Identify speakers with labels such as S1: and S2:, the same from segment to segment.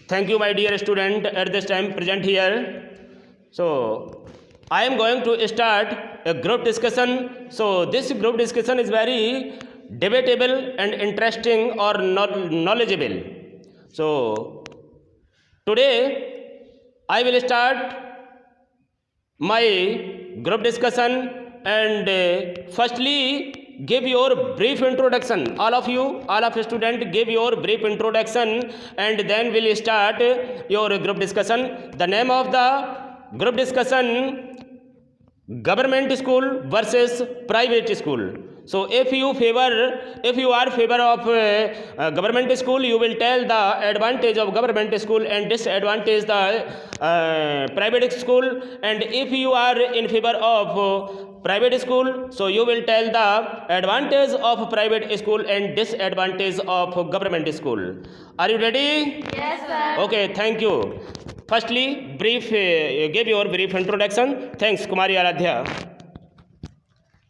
S1: Thank you, my dear student, at this time present here. So, I am going to start a group discussion. So, this group discussion is very debatable and interesting or knowledgeable. So, today I will start my group discussion and firstly give your brief introduction. All of students give your brief introduction and then we'll start your group discussion. The name of the group discussion: government school versus private school. So if you are favor of government school, you will tell the advantage of government school and disadvantage the private school. And if you are in favor of private school, so you will tell the advantage of private school and disadvantage of government school. Are you ready?
S2: Yes, sir.
S1: Okay, thank you. Firstly, give your brief introduction. Thanks, Kumari Aradhya.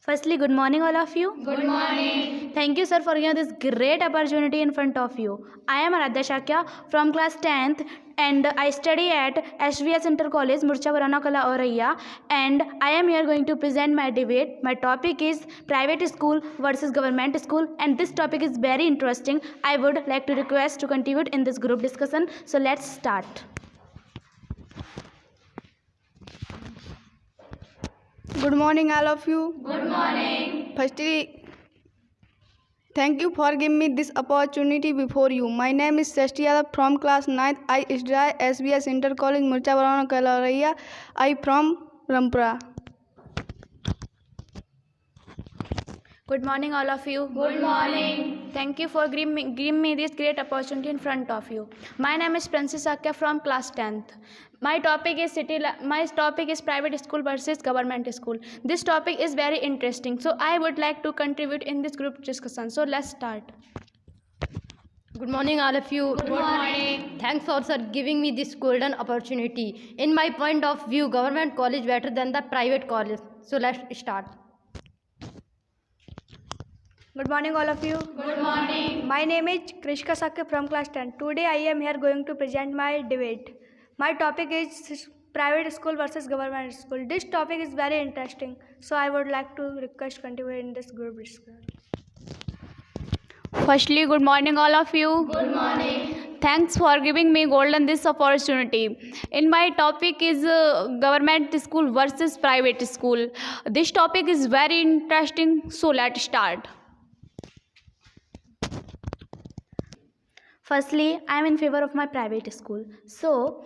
S3: Firstly, good morning all of you.
S2: Good morning.
S3: Thank you, sir, for giving this great opportunity in front of you. I am Aradhya Shakya from class 10th and I study at SVS Inter College, Murcha Varana Kala Auraiya, and I am here going to present my debate. My topic is private school versus government school, and this topic is very interesting. I would like to request to contribute in this group discussion. So let's start.
S4: Good morning, all of you.
S2: Good morning.
S4: Firstly, thank you for giving me this opportunity before you. My name is Srishti Yadav from class 9th. I study at SVS Inter College, Murcha Varana Kala. I from Rampura.
S3: Good morning all of you.
S2: Good morning.
S3: Thank you for giving me this great opportunity in front of you. My name is Princess Sakya from class 10th. My topic is private school versus government school. This topic is very interesting. So I would like to contribute in this group discussion. So let's start.
S5: Good morning, all of you.
S2: Good morning.
S5: Thanks for sir giving me this golden opportunity. In my point of view, government college better than the private college. So let's start.
S6: Good morning all of you.
S2: Good morning.
S6: My name is Krishka Sakya from class 10. Today I am here going to present my debate. My topic is private school versus government school. This topic is very interesting. So I would like to request continue in this group discussion.
S3: Firstly, good morning all of you.
S2: Good morning.
S3: Thanks for giving me golden this opportunity. In my topic is government school versus private school. This topic is very interesting. So let's start. Firstly, I am in favor of my private school. So,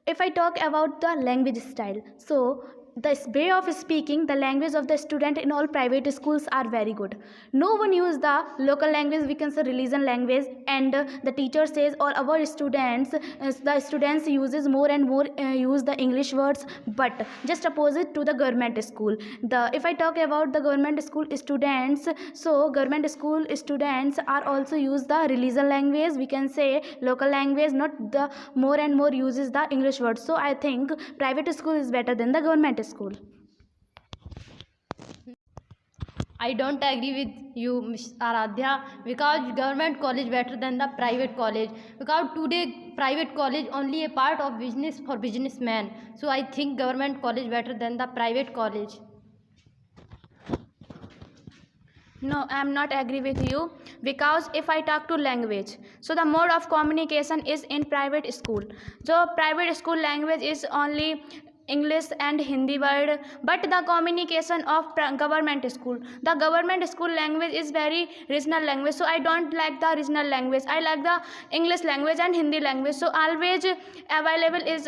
S3: if I talk about the language style, so the way of speaking, the language of the student in all private schools are very good. No one use the local language, we can say religion language, and the teacher says, or our students, the students uses more and more use the English words, but just opposite to the government school. If I talk about the government school students, so government school students are also use the religion language, we can say local language, not the more and more uses the English words. So I think private school is better than the government school.
S5: I don't agree with you, Ms. Aradhya, because government college better than the private college. Because today private college only a part of business for businessmen. So I think government college better than the private college.
S3: No, I am not agree with you, because if I talk to language, so the mode of communication is in private school. So private school language is only English and Hindi word, but the communication of government school, the government school language is very regional language. So I don't like the regional language. I like the English language and Hindi language. So always available is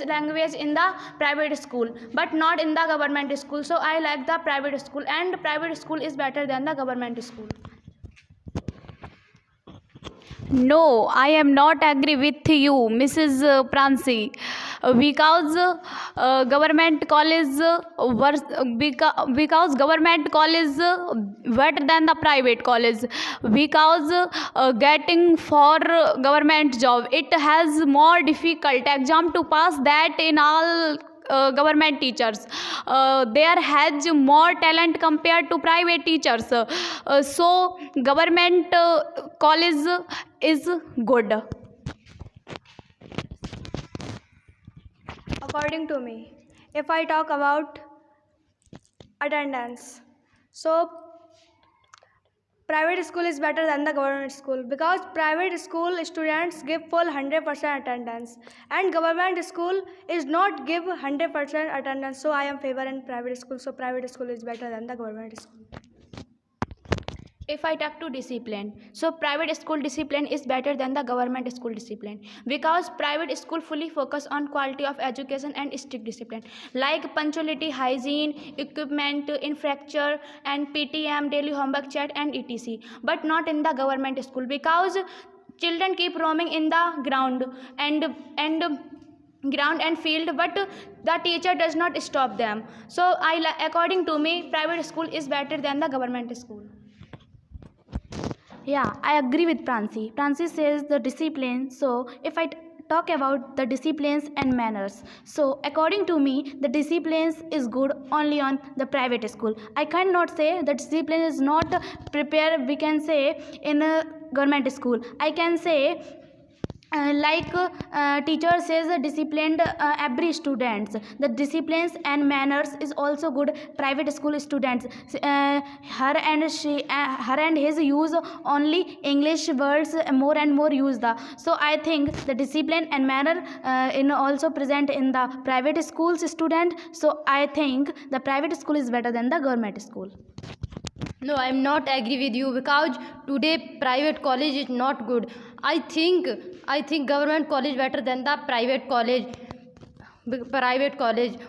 S3: language in the private school, but not in the government school. So I like the private school, and private school is better than the government school. No, I am not agree with you, Mrs. Pransi, because government college because government college better than the private college, because getting for government job it has more difficult exam to pass that in all government teachers. There has more talent compared to private teachers. So government college is good.
S6: According to me, if I talk about attendance, so private school is better than the government school because private school students give full 100% attendance and government school is not give 100% attendance. So I am favor in private school. So private school is better than the government school.
S3: If I talk to discipline, so private school discipline is better than the government school discipline because private school fully focus on quality of education and strict discipline like punctuality, hygiene, equipment, infrastructure and PTM, daily homework chat and etc. But not in the government school because children keep roaming in the ground and field, but the teacher does not stop them. So according to me, private school is better than the government school. Yeah, I agree with Prancy. Prancy says the discipline. So if I talk about the disciplines and manners, so according to me, the disciplines is good only on the private school. I cannot say the discipline is not prepared, we can say, in a government school. I can say teacher says disciplined every students, the disciplines and manners is also good private school students. Her and his use only English words more and more use the, so I think the discipline and manner in also present in the private schools student. So I think the private school is better than the government school.
S5: No, I am not agree with you because today private college is not good. I think government college better than the private college.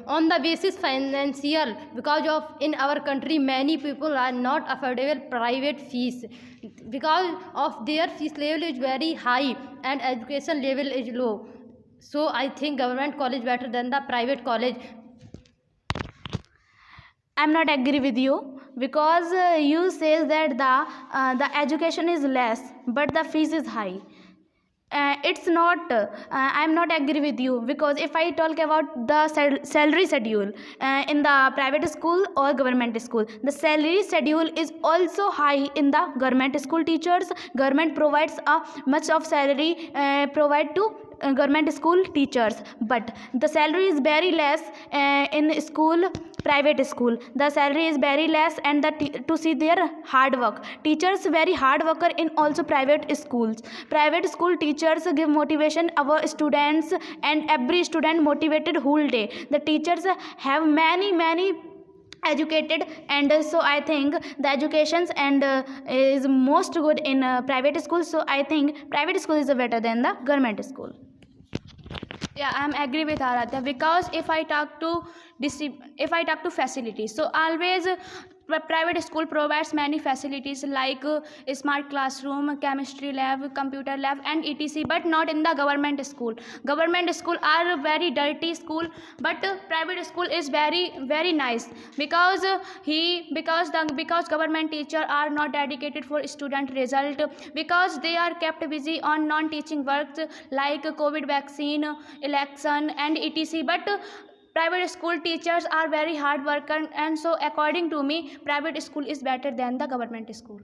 S5: On the basis financial, because of in our country many people are not affordable private fees because of their fees level is very high and education level is low. So I think government college better than the private college.
S3: I'm not agree with you because you says that the education is less but the fees is high. It's not. I'm not agree with you because if I talk about the salary schedule in the private school or government school, the salary schedule is also high in the government school teachers. Government provides a much of salary provide to government school teachers, but the salary is very less in school private school. The salary is very less and to see their hard work. Teachers very hard worker in also private schools. Private school teachers give motivation our students and every student motivated whole day. The teachers have many educated and so I think the educations and is most good in private school. So I think private school is better than the government school. Yeah, I'm agree with Aradhya because if I talk to facilities, so always private school provides many facilities like smart classroom, chemistry lab, computer lab and etc, but not in the government school. Government school are very dirty school, but private school is very nice because government teacher are not dedicated for student result because they are kept busy on non-teaching works like COVID vaccine, election and etc, but private school teachers are very hard worker and so according to me private school is better than the government school.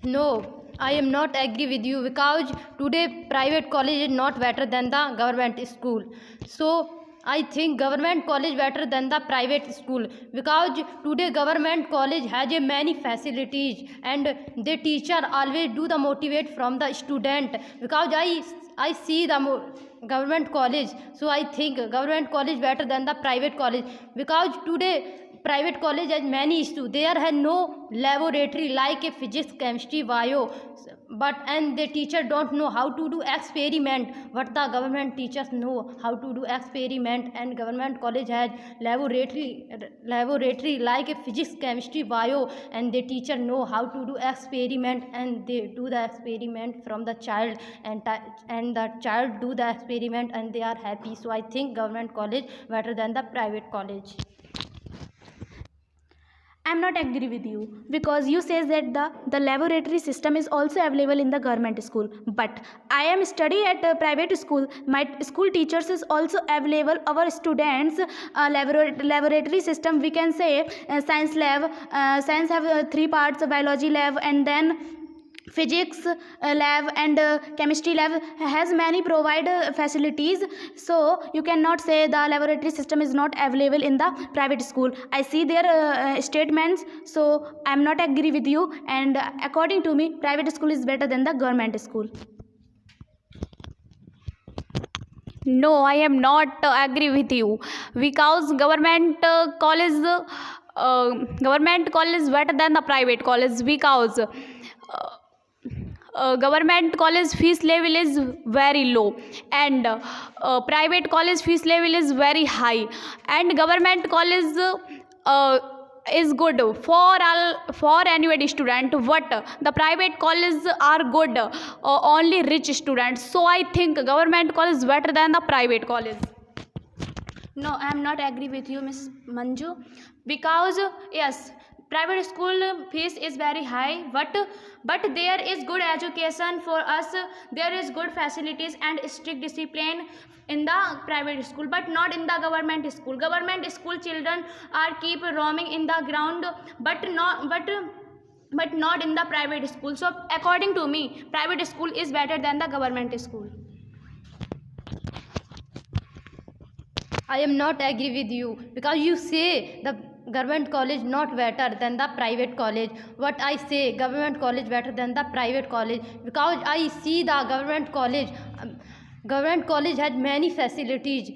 S5: No, I am not agree with you because today private college is not better than the government school. So I think government college better than the private school because today government college has a many facilities and the teacher always do the motivate from the student because I see the government college. So I think government college better than the private college because today private college has many issues. There has no laboratory like a physics, chemistry, bio, and the teacher don't know how to do experiment. But the government teachers know how to do experiment, and government college has laboratory like a physics, chemistry, bio, and the teacher know how to do experiment, and they do the experiment from the child, and the child do the experiment, and they are happy. So I think government college better than the private college.
S3: I'm not agree with you because you says that the laboratory system is also available in the government school. But I am study at a private school. My school teachers is also available. Our students laboratory system, we can say science lab. Science have three parts: biology lab, and then physics lab, and chemistry lab has many provide facilities. So you cannot say the laboratory system is not available in the private school. I see their statements, so I am not agree with you, and according to me private school is better than the government school.
S7: No, I am not agree with you because government college is better than the private college because government college fees level is very low and private college fees level is very high, and government college is good for anybody student, but the private colleges are good only rich students. So I think government college is better than the private college.
S3: No, I am not agree with you, Miss Manju, because yes, private school fees is very high, but there is good education for us. There is good facilities and strict discipline in the private school, but not in the government school. Government school children are keep roaming in the ground, but not in the private school. So according to me, private school is better than the government school.
S5: I am not agree with you because you say the government college not better than the private college. What I say, government college better than the private college, because I see the government college. Government college has many facilities.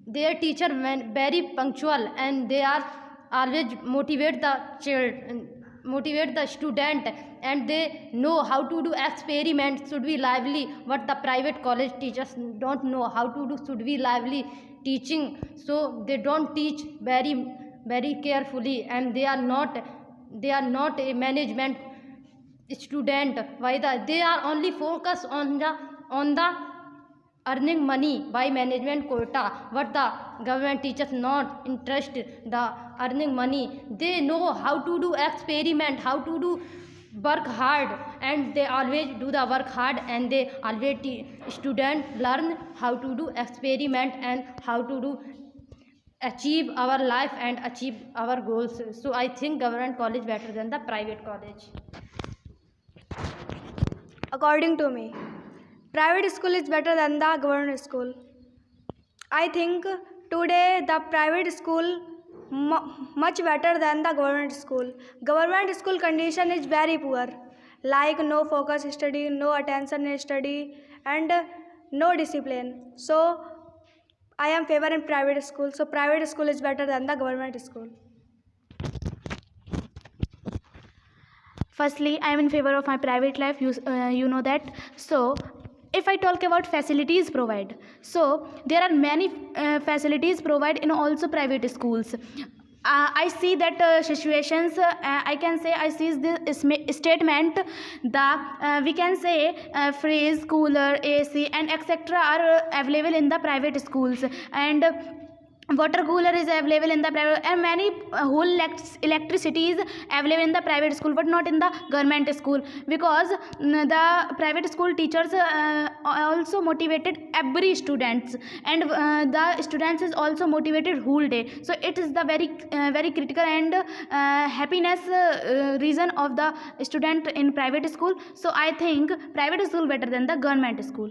S5: Their teacher very punctual, and they are always motivate the student, and they know how to do experiments should be lively, what the private college teachers don't know how to do should be lively teaching. So they don't teach very carefully, and they are not a management student. They are only focused on the earning money by management quota, but the government teachers not interested the earning money. They know how to do experiment, how to do work hard, and they always do the work hard, and they always student learn how to do experiment and how to do achieve our life and achieve our goals. So I think government college better than the private college.
S6: According to me, private school is better than the government school. I think today the private school much better than the government school. Government school condition is very poor, like no focus study, no attention in study, and no discipline. So I am favor in private school. So private school is better than the government school.
S3: Firstly, I am in favor of my private life. You know that. So if I talk about facilities provide, so there are many facilities provided in also private schools. I see that situations. I can say I see this statement. We can say fridge, cooler, AC, and etc. are available in the private schools, and water cooler is available in the private, and many whole electricity is available in the private school, but not in the government school, because the private school teachers also motivated every students, and the students is also motivated whole day. So it is the very critical and happiness reason of the student in private school. So I think private school better than the government school.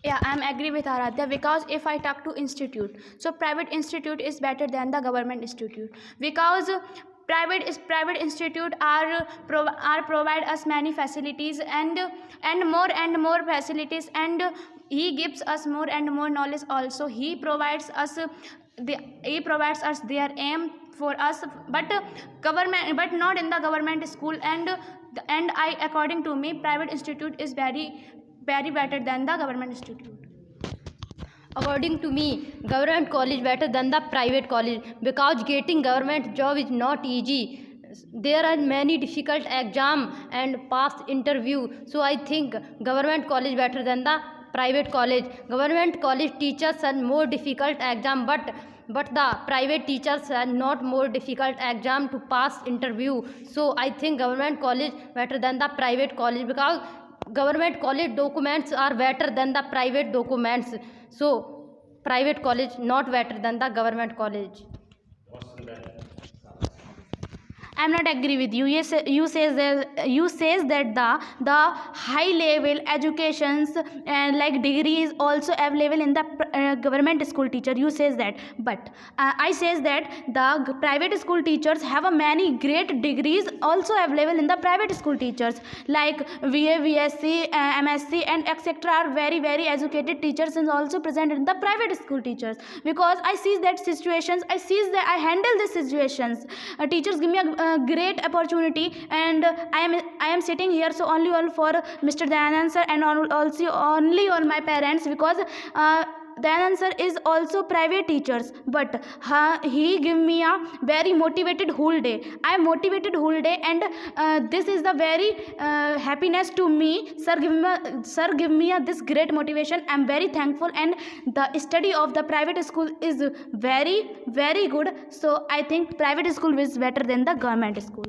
S3: Yeah, I am agree with Aradhya, because if I talk to institute, so private institute is better than the government institute, because private institute are provide us many facilities and more facilities, and he gives us more and more knowledge also. He provides us their aim for us, but not in the government school, and I according to me private institute is very better than the government institute.
S5: According to me, government college better than the private college, because getting government job is not easy. There are many difficult exam and past interview. So I think government college better than the private college. Government college teachers are more difficult exam, but but the private teachers are not more difficult exam to pass interview. So I think government college better than the private college, because government college documents are better than the private documents. So private college not better than the government college.
S3: I'm not agree with you. Yes, you says that the high level educations and like degree is also available in the government school teacher. You says that, but I says that the private school teachers have a many great degrees also available in the private school teachers, like VA, VSc, MSc and etc. are very educated teachers and also present in the private school teachers, because I see that situations, I handle these situations. Teachers give me a great opportunity, and I am sitting here so only all for Mr. Dayanand sir and also only all my parents, because Dayanand sir is also private teachers, but he give me a very motivated whole day. I am motivated whole day, and this is the very happiness to me. Sir give me this great motivation. I am very thankful, and the study of the private school is very good. So I think private school is better than the government school.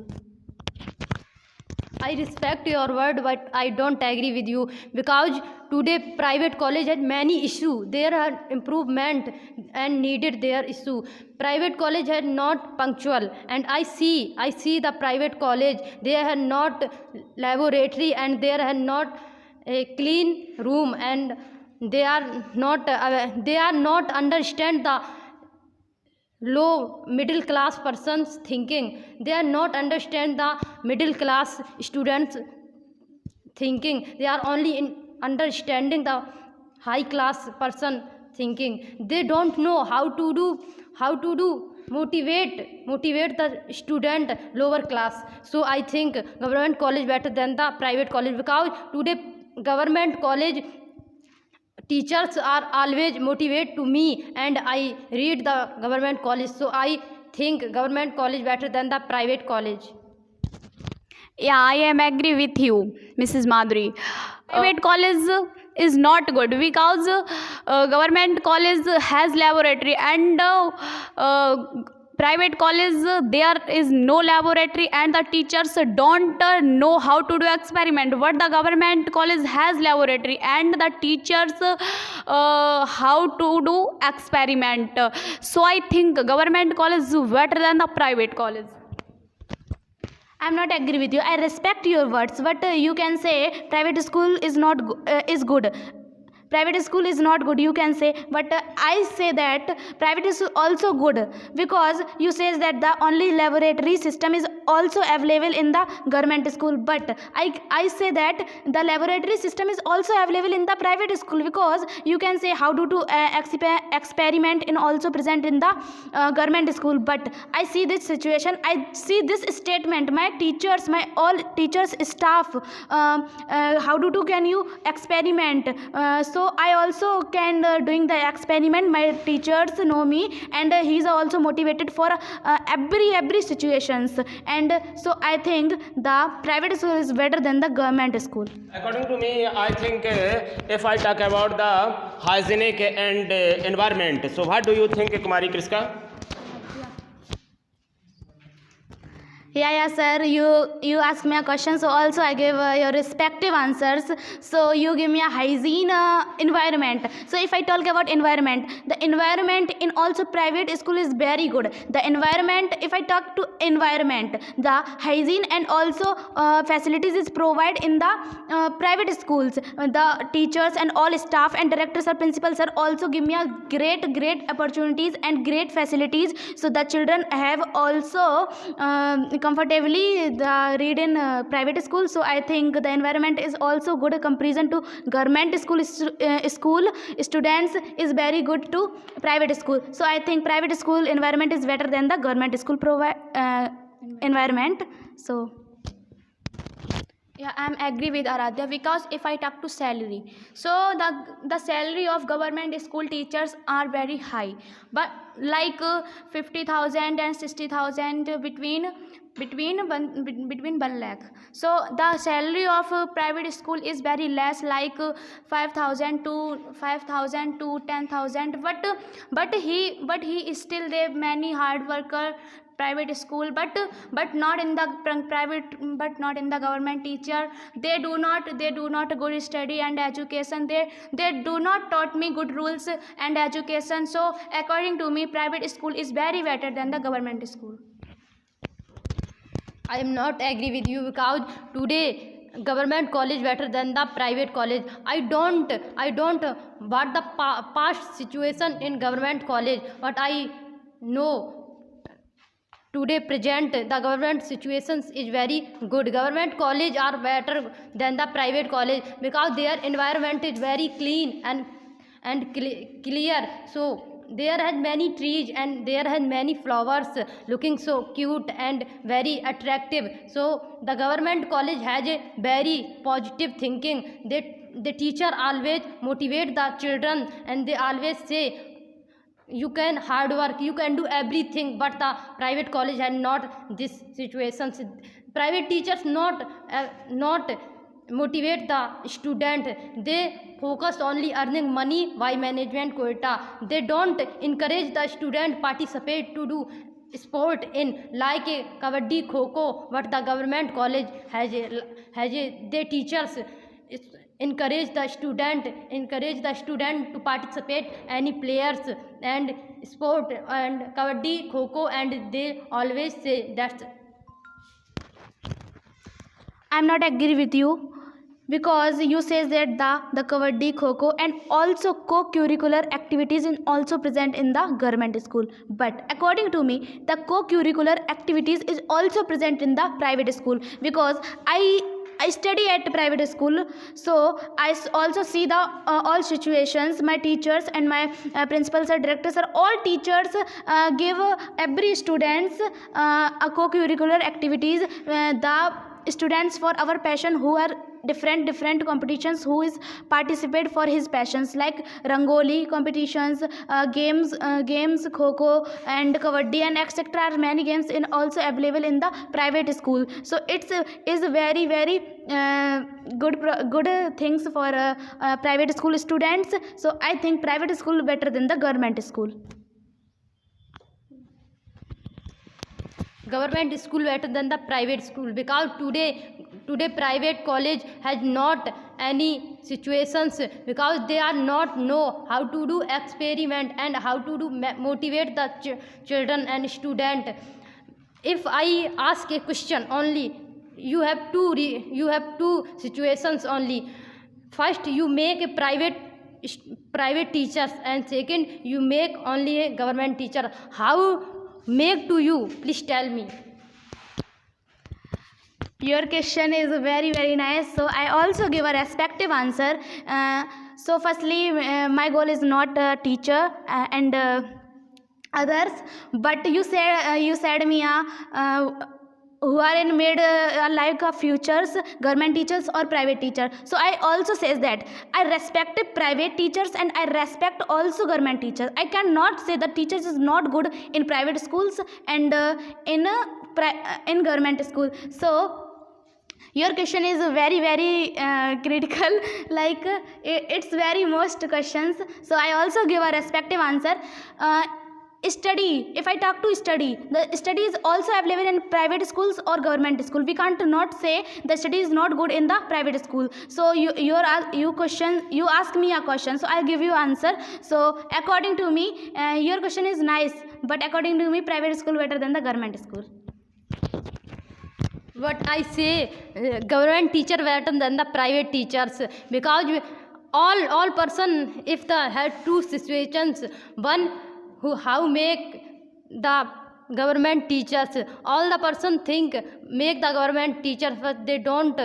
S5: I respect your word, but I don't agree with you, because today private college has many issues. There are improvement and needed their issue. Private college are not punctual, and I see the private college, they are not laboratory, and they are not a clean room, and they are not understand the low middle class persons thinking. They are not understand the middle class students thinking. They are only in understanding the high class person thinking. They don't know how to do motivate the student lower class. So I think government college better than the private college, because today government college teachers are always motivate to me, and I read the government college. So I think government college better than the private college.
S7: Yeah, I am agree with you, Mrs. Madhuri. Private college is not good, because government college has laboratory, and private college there is no laboratory, and the teachers don't know how to do experiment. But the government college has laboratory, and the teachers how to do experiment. So I think government college is better than the private college.
S3: I'm not agree with you. I respect your words, but you can say private school is not is good. Private school is not good, you can say, but I say that private is also good, because you says that the only laboratory system is also available in the government school, but I say that the laboratory system is also available in the private school, because you can say how to do experiment and also present in the government school. But I see this situation, I see this statement, my teachers, my all teachers staff, how to do can you experiment, so I also can doing the experiment. My teachers know me, and he is also motivated for every situations, and so I think the private school is better than the government school.
S1: According to me, I think if I talk about the hygienic and environment, so what do you think, Kumari Kriska?
S3: Yeah, sir. You ask me a question, so also I give your respective answers. So you give me a hygiene environment. So if I talk about environment, the environment in also private school is very good. The environment, if I talk to environment, the hygiene and also facilities is provided in the private schools. The teachers and all staff and directors or principals are also give me a great opportunities and great facilities. So the children have also comfortably read in private school. So I think the environment is also good comparison to government school. School students is very good to private school. So I think private school environment is better than the government school environment. So
S6: yeah, I am agree with Aradhya, because if I talk to salary, so the salary of government school teachers are very high, but like 50,000 and 60,000 between
S3: between 1 lakh. So the salary of private school is very less, like 5,000 to 10,000. But he is still there many hard worker private school, but not in the private, but not in the government teacher. They do not good study and education. They do not taught me good rules and education. So according to me, private school is very better than the government school.
S5: I am not agree with you, because today government college better than the private college. I don't what the past situation in government college, but I know today present the government situations is very good. Government college are better than the private college, because their environment is very clean and clear. So there has many trees and there has many flowers looking so cute and very attractive. So the government college has a very positive thinking. The teacher always motivate the children, and they always say you can hard work, you can do everything. But the private college has not this situations. Private teachers not motivate the student. They focus only earning money by management quota. They don't encourage the student participate to do sport in like a kabaddi, kho. But the government college has a their teachers encourage the student to participate any players and sport and kabaddi, kho, and they always say that's.
S3: I'm not agree with you, because you says that the kabaddi, kho and also co-curricular activities is also present in the government school. But according to me, the co-curricular activities is also present in the private school, because I study at private school, so I also see the all situations. My teachers and my principals or directors are all teachers give every students a co-curricular activities. The students for our passion who are different competitions, who is participate for his passions, like rangoli competitions, games kho and kabaddi and etc. are many games in also available in the private school. So it's is very good things for private school students. So I think private school better than the government school.
S5: Government school better than the private school, because today private college has not any situations, because they are not know how to do experiment and how to do motivate the children and student. If I ask a question only, you have two situations only. First, you make a private teachers, and second, you make only a government teacher. How make to you? Please tell me.
S3: Your question is very nice. So I also give a respective answer. So firstly, my goal is not a teacher and others, but you said me who are in made like futures, government teachers or private teacher. So I also says that I respect private teachers and I respect also government teachers. I cannot say that teachers is not good in private schools and in government school. So your question is very critical, like it's very most questions. So I also give a respective answer. Study, if I talk to study, the study is also available in private schools or government school. We can't not say the study is not good in the private school. So you ask me a question, so I'll give you answer. So according to me, your question is nice, but according to me, private school better than the government school.
S5: What I say, government teacher better than the private teachers, because all person, if the had two situations, one who how make the government teachers, all the person think make the government teachers, but they don't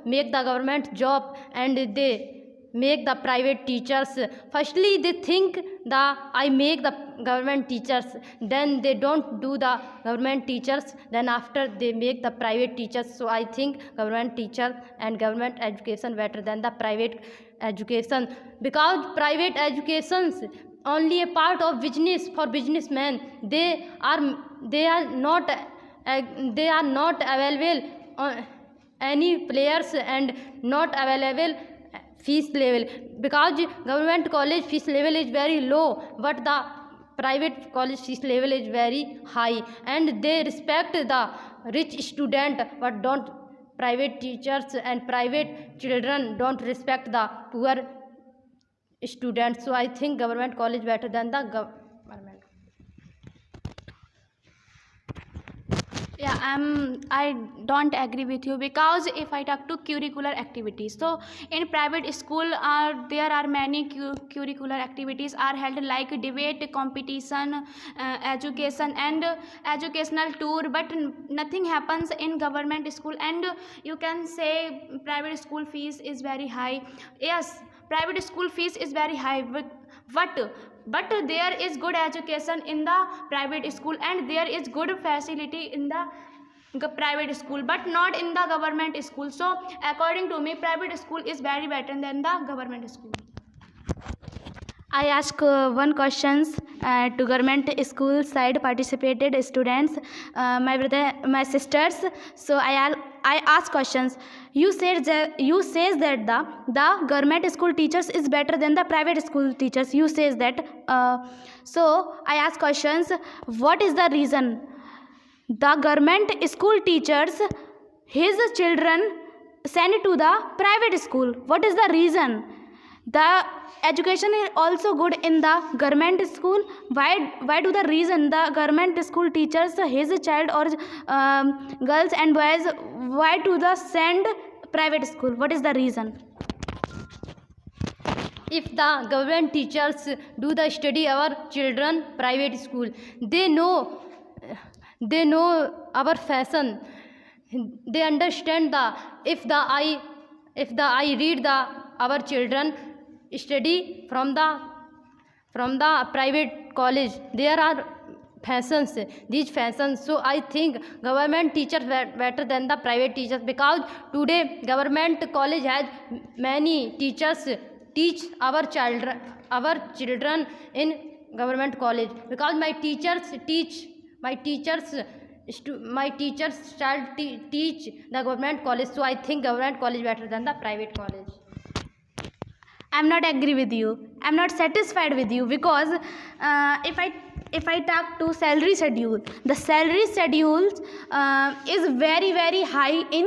S5: make the government job and they make the private teachers. Firstly, they think that I make the government teachers, then they don't do the government teachers, then after they make the private teachers. So I think government teacher and government education better than the private education, because private educations only a part of business for businessmen. They are not they are not available any players and not available fees level, because government college fees level is very low but the private college fees level is very high, and they respect the rich student but don't private teachers and private children don't respect the poor students. So I think government college better than the government.
S7: Yeah, I don't agree with you, because if I talk to curricular activities, so in private school there are many curricular activities are held, like debate competition, education and educational tour, but nothing happens in government school. And you can say private school fees is very high. Yes, private school fees is very high, but there is good education in the private school and there is good facility in the private school, but not in the government school. So according to me, private school is very better than the government school.
S3: I ask one questions to government school side participated students, my sisters. So I ask questions. You says that the government school teachers is better than the private school teachers. You says that. So I ask questions. What is the reason? The government school teachers, his children send to the private school. What is the reason? The education is also good in the government school. Why do the reason the government school teachers his child or girls and boys, why do the send private school? What is the reason?
S5: If the government teachers do the study our children private school, they know our fashion, they understand the if the I read the our children study from the private college, there are fashions, these fashions. So I think government teachers better than the private teachers, because today government college has many teachers teach our children in government college, because my teachers child teach the government college. So I think government college better than the private college.
S3: I'm not agree with you. I'm not satisfied with you, because if I talk to salary schedule, the salary schedules is very very high in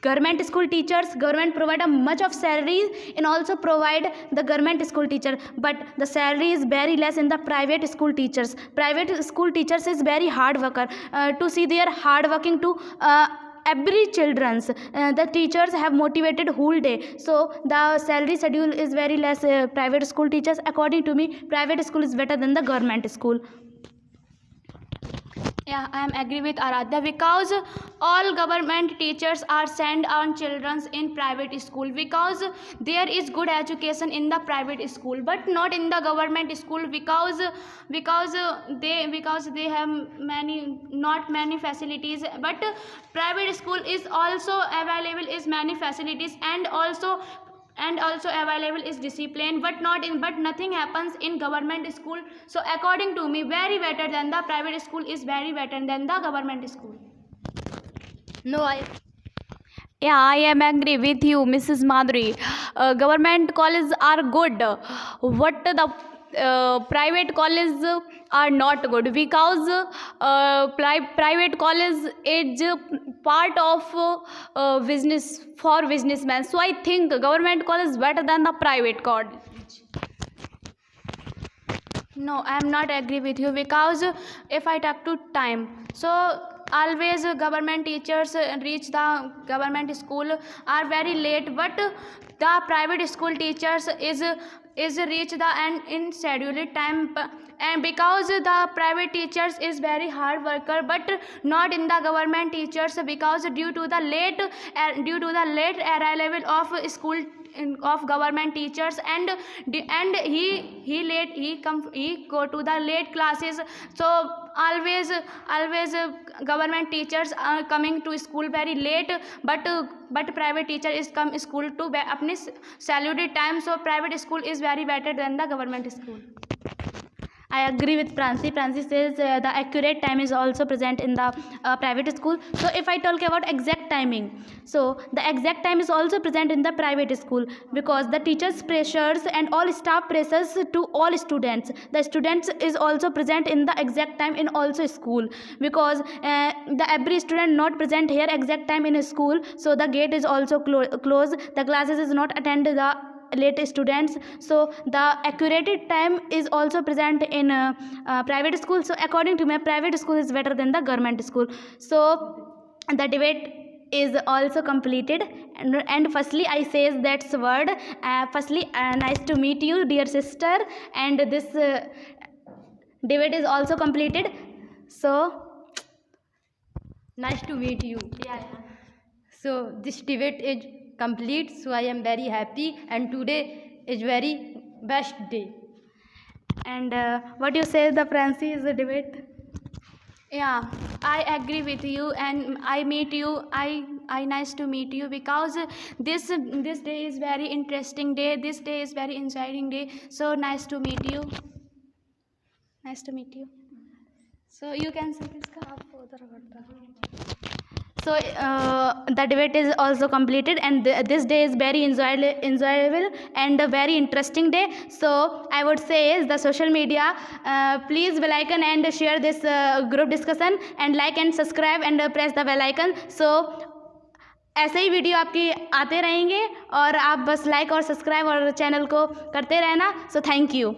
S3: government school teachers. Government provide a much of salaries and also provide the government school teacher, but the salary is very less in the private school teachers. Private school teachers is very hard worker. To see they are hard working to every children's, the teachers have motivated whole day, so the salary schedule is very less private school teachers. According to me, private school is better than the government school.
S7: Yeah, I am agree with Aradhya, because all government teachers are sent on children in private school, because there is good education in the private school but not in the government school, because they have not many facilities. But private school is also available is many facilities, and also available is discipline, but nothing happens in government school. So according to me, very better than the private school is very better than the government school. Yeah, I am agree with you, Mrs. Madhuri. Government colleges are good. What the private colleges are not good, because private college is part of business for businessmen. So I think government college is better than the private college. No, I am not agree with you, because if I talk to time, so always government teachers reach the government school are very late, but the private school teachers is reach the end in scheduled time, and because the private teachers is very hard worker, but not in the government teachers, because due to the late arrival of school of government teachers, and he go to the late classes. So always government teachers are coming to school very late, but private teacher is come school to अपने saluted time. So private school is very better than the government school.
S3: I agree with Pransi. Pransi says the accurate time is also present in the private school. So if I talk about exact timing, so the exact time is also present in the private school, because the teachers pressures and all staff pressures to all students. The students is also present in the exact time in also school, because the every student not present here exact time in a school, so the gate is also closed. The classes is not attended the late students, so the accurate time is also present in private school. So according to me, private school is better than the government school. So the debate is also completed, and firstly I says that's word. Firstly, nice to meet you, dear sister, and this debate is also completed. So
S5: Nice to meet you.
S3: yeah.
S5: So this debate is complete. So I am very happy, and today is very best day.
S3: And what you say, the Pransi, is the debate?
S7: Yeah, I agree with you, and I meet you. I nice to meet you, because this day is very interesting day. This day is very exciting day. So nice to meet you. Nice to meet you. So you can say this.
S3: So the debate is also completed, and this day is very enjoyable and a very interesting day. So I would say is the social media, please bell icon and share this group discussion, and like and subscribe and press the bell icon. So ऐसे ही video आपकी आते रहेंगे, और आप बस like और subscribe और channel को करते रहना. So thank you.